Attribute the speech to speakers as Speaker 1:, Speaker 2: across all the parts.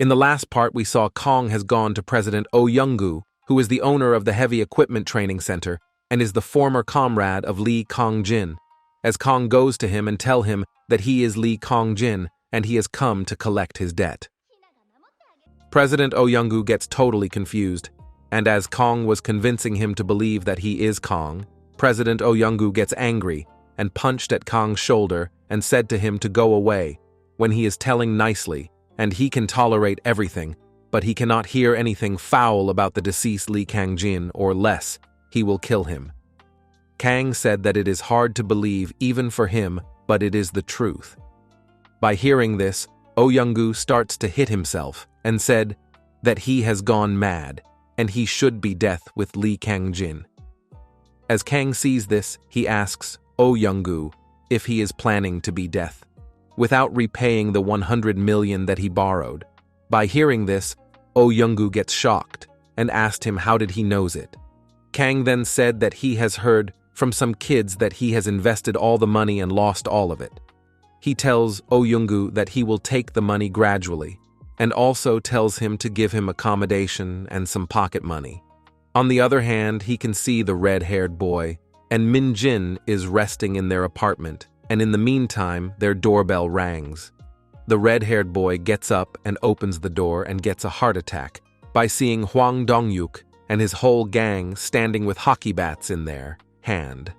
Speaker 1: In the last part, we saw Kong has gone to President Oh Young-gu, who is the owner of the Heavy Equipment Training Center and is the former comrade of Lee Kong-jin, as Kong goes to him and tell him that he is Lee Kong-jin and he has come to collect his debt. President Oh Young-gu gets totally confused, and as Kong was convincing him to believe that he is Kong, President Oh Young-gu gets angry and punched at Kong's shoulder and said to him to go away when he is telling nicely, and he can tolerate everything, but he cannot hear anything foul about the deceased Lee Kang-jin or less, he will kill him. Kang said that it is hard to believe even for him, but it is the truth. By hearing this, Oh Young-gu starts to hit himself and said that he has gone mad and he should be death with Lee Kang-jin. As Kang sees this, he asks Oh Young-gu if he is planning to be death, without repaying the 100 million that he borrowed. By hearing this, Oh Young-gu gets shocked and asked him how did he knows it. Kang then said that he has heard from some kids that he has invested all the money and lost all of it. He tells Oh Young-gu that he will take the money gradually, and also tells him to give him accommodation and some pocket money. On the other hand, he can see the red-haired boy, and Min Jin is resting in their apartment, and in the meantime, their doorbell rangs. The red-haired boy gets up and opens the door and gets a heart attack by seeing Hwang Dong-yuk and his whole gang standing with hockey bats in their hand.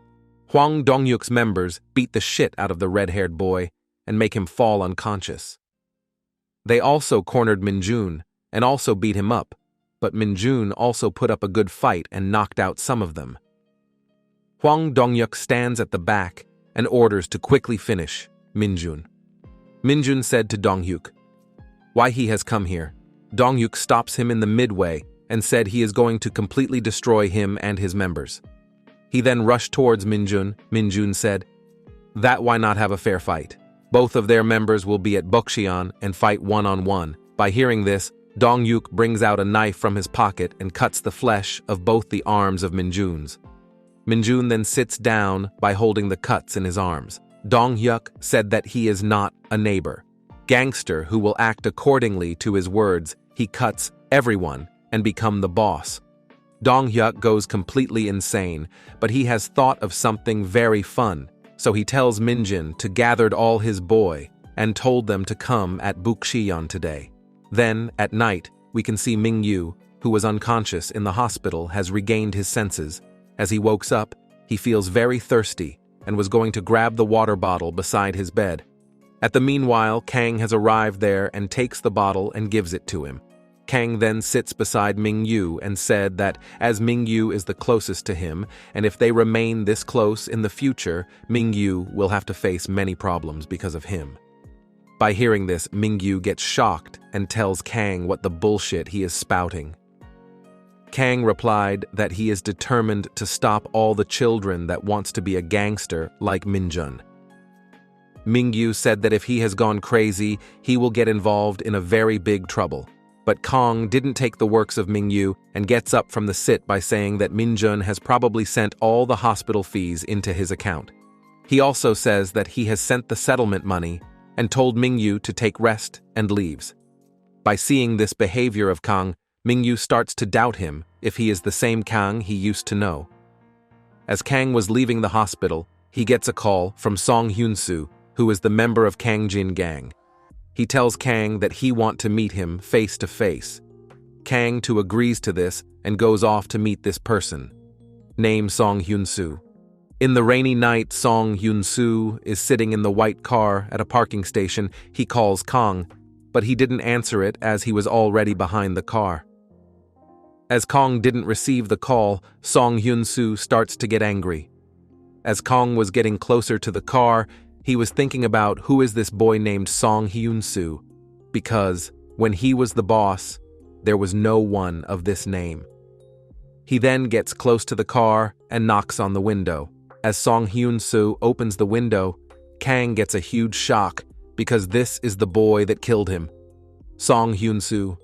Speaker 1: Hwang Dong-yuk's members beat the shit out of the red-haired boy and make him fall unconscious. They also cornered Min-jun and also beat him up, but Min-jun also put up a good fight and knocked out some of them. Hwang Dong-yuk stands at the back and orders to quickly finish Min-jun. Min-jun said to Dong-hyuk why he has come here. Dong-hyuk stops him in the midway and said he is going to completely destroy him and his members. He then rushed towards Min-jun. Min-jun said, that why not have a fair fight? Both of their members will be at Bokcheon and fight one-on-one. By hearing this, Dong-hyuk brings out a knife from his pocket and cuts the flesh of both the arms of Min-jun's. Min-jun then sits down by holding the cuts in his arms. Dong-hyuk said that he is not a neighbor. Gangster who will act accordingly to his words, he cuts everyone and become the boss. Dong-hyuk goes completely insane, but he has thought of something very fun, so he tells Min-jin to gather all his boy and told them to come at Bukcheon today. Then, at night, we can see Mingu, who was unconscious in the hospital, has regained his senses. As he wakes up, he feels very thirsty and was going to grab the water bottle beside his bed. At the meanwhile, Kang has arrived there and takes the bottle and gives it to him. Kang then sits beside Mingu and said that as Mingu is the closest to him, and if they remain this close in the future, Mingu will have to face many problems because of him. By hearing this, Mingu gets shocked and tells Kang what the bullshit he is spouting. Kang replied that he is determined to stop all the children that wants to be a gangster like Min-jun. Mingu said that if he has gone crazy, he will get involved in a very big trouble. But Kong didn't take the works of Mingu and gets up from the sit by saying that Min-jun has probably sent all the hospital fees into his account. He also says that he has sent the settlement money and told Mingu to take rest and leaves. By seeing this behavior of Kang, Mingu starts to doubt him if he is the same Kang he used to know. As Kang was leaving the hospital, he gets a call from Song Hyun-soo, who is the member of Kang-jin gang. He tells Kang that he wants to meet him face to face. Kang too agrees to this and goes off to meet this person, named Song Hyun-soo. In the rainy night, Song Hyun-soo is sitting in the white car at a parking station. He calls Kang, but he didn't answer it as he was already behind the car. As Kang didn't receive the call, Song Hyun-soo starts to get angry. As Kang was getting closer to the car, he was thinking about who is this boy named Song Hyun-soo, because when he was the boss, there was no one of this name. He then gets close to the car and knocks on the window. As Song Hyun-soo opens the window, Kang gets a huge shock because this is the boy that killed him. Song Hyun-soo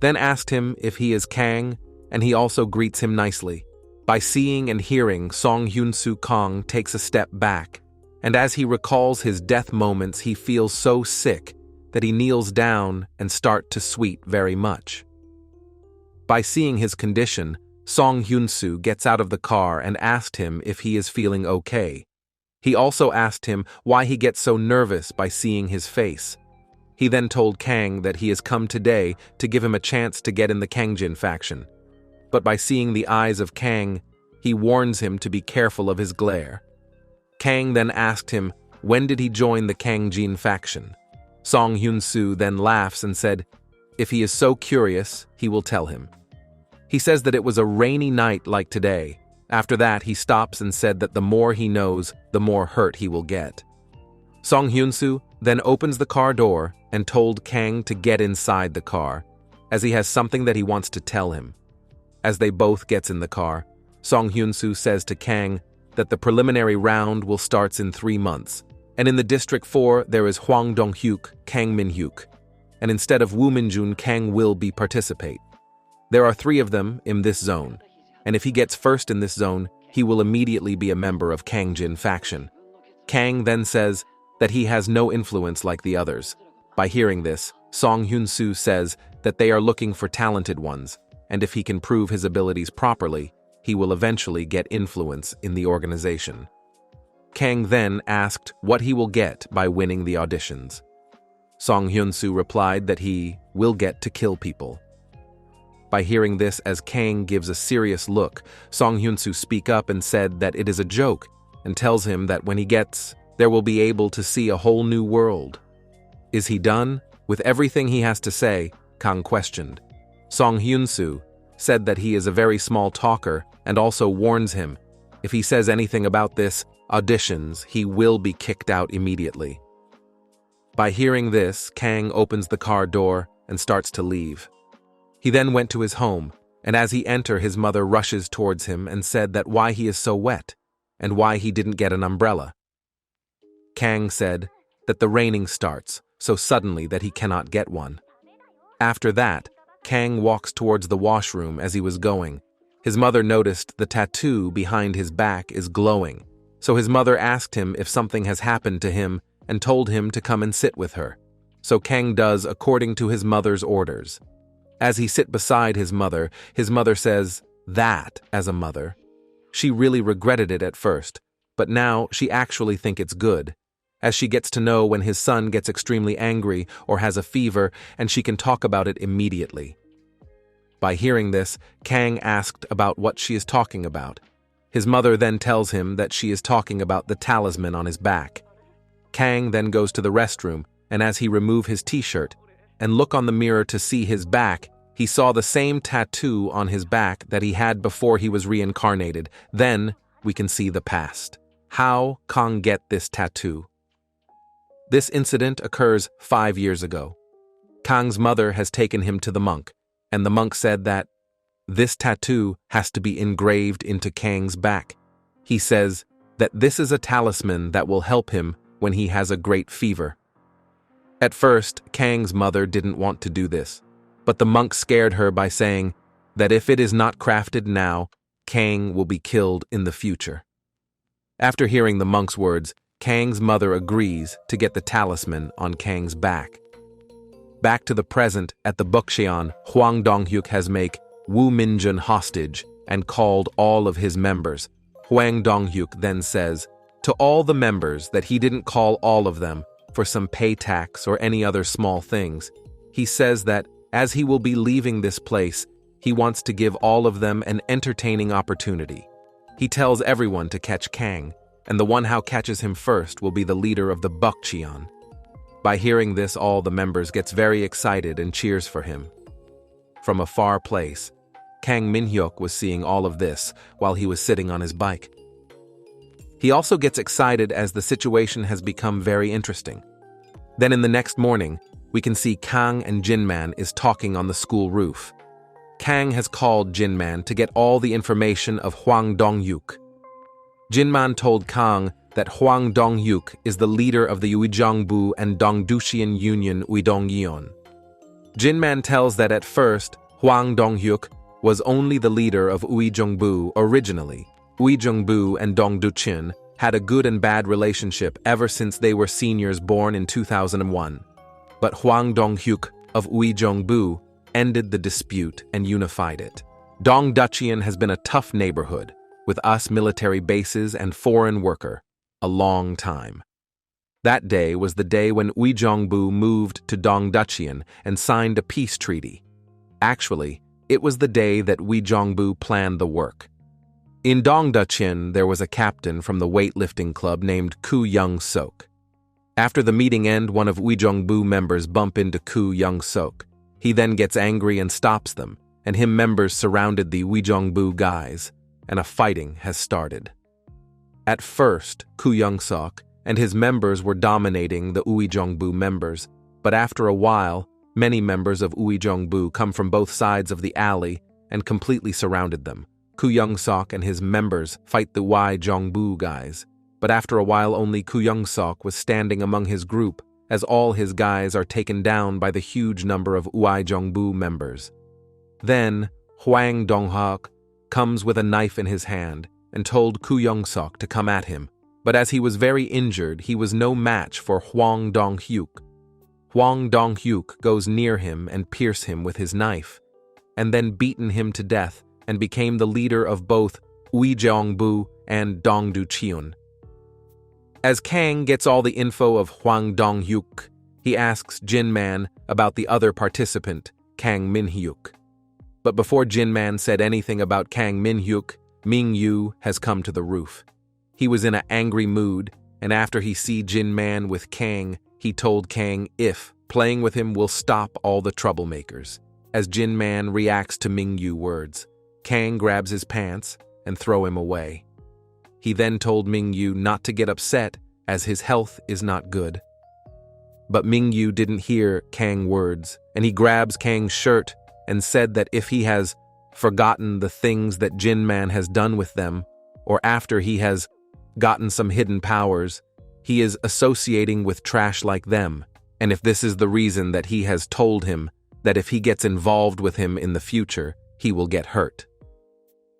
Speaker 1: then asked him if he is Kang, and he also greets him nicely. By seeing and hearing Song Hyun-soo, Kang takes a step back, and as he recalls his death moments, he feels so sick that he kneels down and start to sweat very much. By seeing his condition, Song Hyun-soo gets out of the car and asked him if he is feeling okay. He also asked him why he gets so nervous by seeing his face. He then told Kang that he has come today to give him a chance to get in the Kangjin faction. But by seeing the eyes of Kang, he warns him to be careful of his glare. Kang then asked him when did he join the Kangjin faction. Song Hyun-soo then laughs and said, if he is so curious, he will tell him. He says that it was a rainy night like today. After that, he stops and said that the more he knows, the more hurt he will get. Song Hyun-soo then opens the car door and told Kang to get inside the car, as he has something that he wants to tell him. As they both gets in the car, Song Hyun-soo says to Kang that the preliminary round will start in 3 months, and in the District 4 there is Hwang Dong-hyuk, Kang Min-hyuk, and instead of Woo Min-jun, Kang will be participate. There are 3 of them in this zone, and if he gets first in this zone, he will immediately be a member of Kangjin faction. Kang then says that he has no influence like the others. By hearing this, Song Hyun-soo says that they are looking for talented ones, and if he can prove his abilities properly, he will eventually get influence in the organization. Kang then asked what he will get by winning the auditions. Song Hyun-soo replied that he will get to kill people. By hearing this, as Kang gives a serious look, Song Hyun-soo speak up and said that it is a joke and tells him that when he gets there will be able to see a whole new world. Is he done with everything he has to say? Kang questioned. Song Hyun-soo said that he is a very small talker and also warns him if he says anything about this auditions, he will be kicked out immediately. By hearing this, Kang opens the car door and starts to leave. He then went to his home, and as he enters, his mother rushes towards him and said that why he is so wet and why he didn't get an umbrella. Kang said that the raining starts so suddenly that he cannot get one. After that, Kang walks towards the washroom. As he was going, his mother noticed the tattoo behind his back is glowing, so his mother asked him if something has happened to him and told him to come and sit with her. So Kang does according to his mother's orders. As he sits beside his mother says that, as a mother, she really regretted it at first, but now she actually thinks it's good, as she gets to know when his son gets extremely angry or has a fever, and she can talk about it immediately. By hearing this, Kang asked about what she is talking about. His mother then tells him that she is talking about the talisman on his back. Kang then goes to the restroom, and as he removes his t-shirt and look on the mirror to see his back, he saw the same tattoo on his back that he had before he was reincarnated. Then we can see the past. How Kang get this tattoo? This incident occurs 5 years ago. Kang's mother has taken him to the monk, and the monk said that this tattoo has to be engraved into Kang's back. He says that this is a talisman that will help him when he has a great fever. At first, Kang's mother didn't want to do this, but the monk scared her by saying that if it is not crafted now, Kang will be killed in the future. After hearing the monk's words, Kang's mother agrees to get the talisman on Kang's back. Back to the present, at the Bukcheon, Hwang Dong-hyuk has made Woo Min-jun hostage and called all of his members. Hwang Dong-hyuk then says to all the members that he didn't call all of them for some pay tax or any other small things. He says that as he will be leaving this place, he wants to give all of them an entertaining opportunity. He tells everyone to catch Kang, and the one who catches him first will be the leader of the Bukcheon. By hearing this, all the members gets very excited and cheers for him. From a far place, Kang Min-hyuk was seeing all of this while he was sitting on his bike. He also gets excited as the situation has become very interesting. Then in the next morning, we can see Kang and Jinman is talking on the school roof. Kang has called Jinman to get all the information of Hwang Dong-hyuk. Jinman told Kang that Hwang Dong-hyuk is the leader of the Uijeongbu and Dongducheon Union Uidongyeon. Jinman tells that at first, Hwang Dong-hyuk was only the leader of Uijeongbu originally. Uijeongbu and Dongducheon had a good and bad relationship ever since they were seniors born in 2001. but Hwang Dong-hyuk of Uijeongbu ended the dispute and unified it. Dongducheon has been a tough neighborhood, with us military bases and foreign worker, a long time. That day was the day when Uijeongbu moved to Dongducheon and signed a peace treaty. Actually, it was the day that Uijeongbu planned the work. In Dongducheon, there was a captain from the weightlifting club named Koo Young-sok. After the meeting end, one of Uijeongbu members bump into Koo Young-sok. He then gets angry and stops them, and him members surrounded the Uijeongbu guys, and a fighting has started. At first, Koo Young-sok and his members were dominating the Uijeongbu members, but after a while, many members of Uijeongbu come from both sides of the alley and completely surrounded them. Koo Young-sok and his members fight the Uijeongbu guys, but after a while only Koo Young-sok was standing among his group as all his guys are taken down by the huge number of Uijeongbu members. Then, Hwang Dong-hyuk comes with a knife in his hand and told Koo Young-sok to come at him, but as he was very injured, he was no match for Hwang Dong-hyuk. Hwang Dong-hyuk goes near him and pierces him with his knife, and then beaten him to death and became the leader of both Uijeongbu and Dongducheon. As Kang gets all the info of Hwang Dong-hyuk, he asks Jin-man about the other participant, Kang Min-hyuk. But before Jin-man said anything about Kang Min-hyuk, Mingu has come to the roof. He was in an angry mood, and after he see Jin-man with Kang, he told Kang if playing with him will stop all the troublemakers. As Jin-man reacts to Mingu words, Kang grabs his pants and throw him away. He then told Mingu not to get upset as his health is not good. But Mingu didn't hear Kang's words, and he grabs Kang's shirt and said that if he has forgotten the things that Jin-man has done with them, or after he has gotten some hidden powers, he is associating with trash like them, and if this is the reason that he has told him that if he gets involved with him in the future, he will get hurt.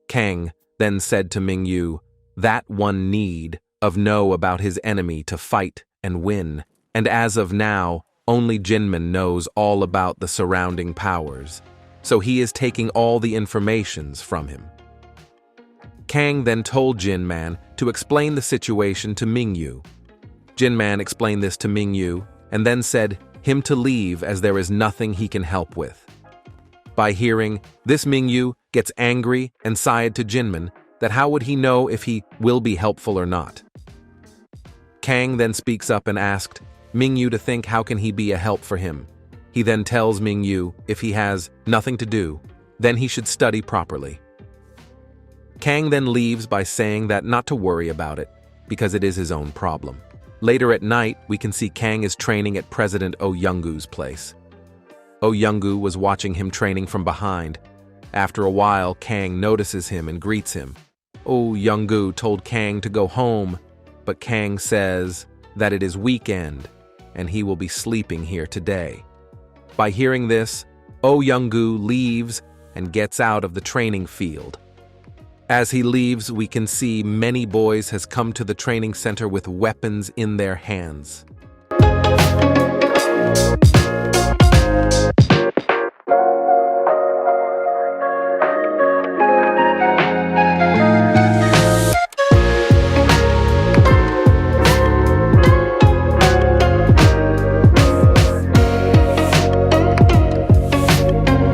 Speaker 1: Kang then said to Mingu that one need of know about his enemy to fight and win, and as of now, only Jinman knows all about the surrounding powers, so he is taking all the informations from him. Kang then told Jin-man to explain the situation to Mingu. Jin-man explained this to Mingu and then said him to leave as there is nothing he can help with. By hearing this, Mingu gets angry and sighed to Jinman that how would he know if he will be helpful or not. Kang then speaks up and asked Mingu to think how can he be a help for him. He then tells Mingu if he has nothing to do, then he should study properly. Kang then leaves by saying that not to worry about it, because it is his own problem. Later at night, we can see Kang is training at President Oh Young-gu's place. Oh Young-gu was watching him training from behind. After a while, Kang notices him and greets him. Oh Young-gu told Kang to go home, but Kang says that it is weekend and he will be sleeping here today. By hearing this, Oh Young-gu leaves and gets out of the training field. As he leaves, we can see many boys has come to the training center with weapons in their hands.